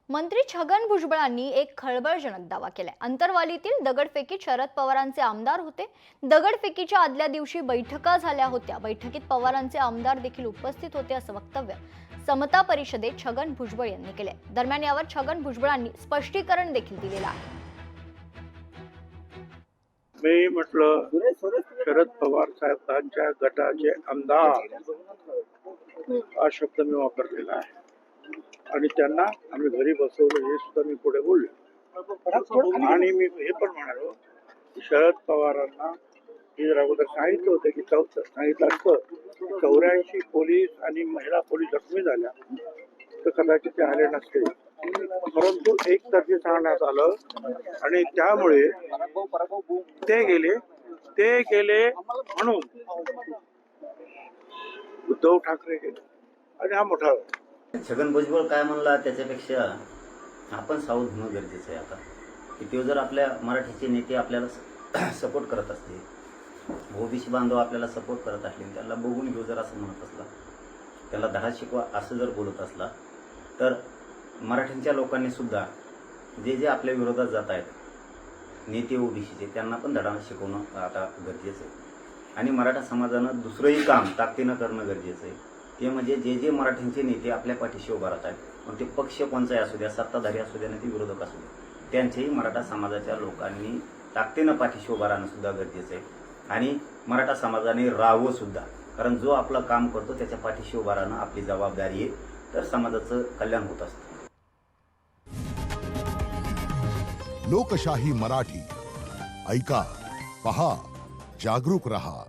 मंत्री छगन भुजबळांनी एक खळबळजनक दावा केलाय। अंतरवालीतील दगडफेकीत शरद पवारांचे आमदार होते। दगडफेकीच्या आदल्या दिवशी बैठका झाल्या होत्या। बैठकीत पवारांचे आमदार देखील उपस्थित होते असं वक्तव्य समता परिषदेत छगन भुजबळ यांनी केले। दरम्यान यावर छगन भुजबळांनी स्पष्टीकरण देखील दिलेलं आहे। मी म्हटलं शरद पवार साहेबांच्या गटाचे आमदार हा शब्द मी वापरलेला आहे आणि त्यांना आम्ही घरी बसवलं हे सुद्धा मी पुढे बोललो। आणि मी हे पण म्हणालो की शरद पवारांना हे जर अगोदर सांगितलं होतं की सांगितलं असतं 84 पोलीस आणि महिला पोलीस जखमी झाल्या तर कदाचित ते आले नसते, परंतु एकतर्फी सांगण्यात आलं आणि त्यामुळे ते गेले म्हणून उद्धव ठाकरे गेले आणि हा मोठा छगन भुजबळ काय म्हणला त्याच्यापेक्षा आपण सावध होणं गरजेचं आहे आता की ते जर आपल्या मराठीचे नेते आपल्याला सपोर्ट करत असतील, ओबीसी बांधव आपल्याला सपोर्ट करत असतील, त्याला बघून घेऊ जर असं म्हणत असला, त्याला धडा शिकवा असं जर बोलत असला तर मराठीच्या लोकांनी सुद्धा जे आपल्या विरोधात जात आहेत नेते ओबीसीचे त्यांना पण धडा शिकवणं आता गरजेचं आहे। आणि मराठा समाजानं दुसरंही काम ताकदीनं करणं गरजेचं आहे, ते म्हणजे जे मराठींचे नेते आपल्या पाठीशी उभा राहत आहेत, मग ते पक्ष कोणताही असू द्या, सत्ताधारी असू द्या नाही ते विरोधक असू द्या, त्यांचेही मराठा समाजाच्या लोकांनी ताकदीनं पाठीशी उभा राहणं सुद्धा गरजेचं आहे। आणि मराठा समाजाने राहावं सुद्धा, कारण जो आपलं काम करतो त्याच्या पाठीशी उभा राहणं आपली जबाबदारी आहे, तर समाजाचं कल्याण होत असतं। लोकशाही मराठी ऐका, पहा, जागरूक रहा।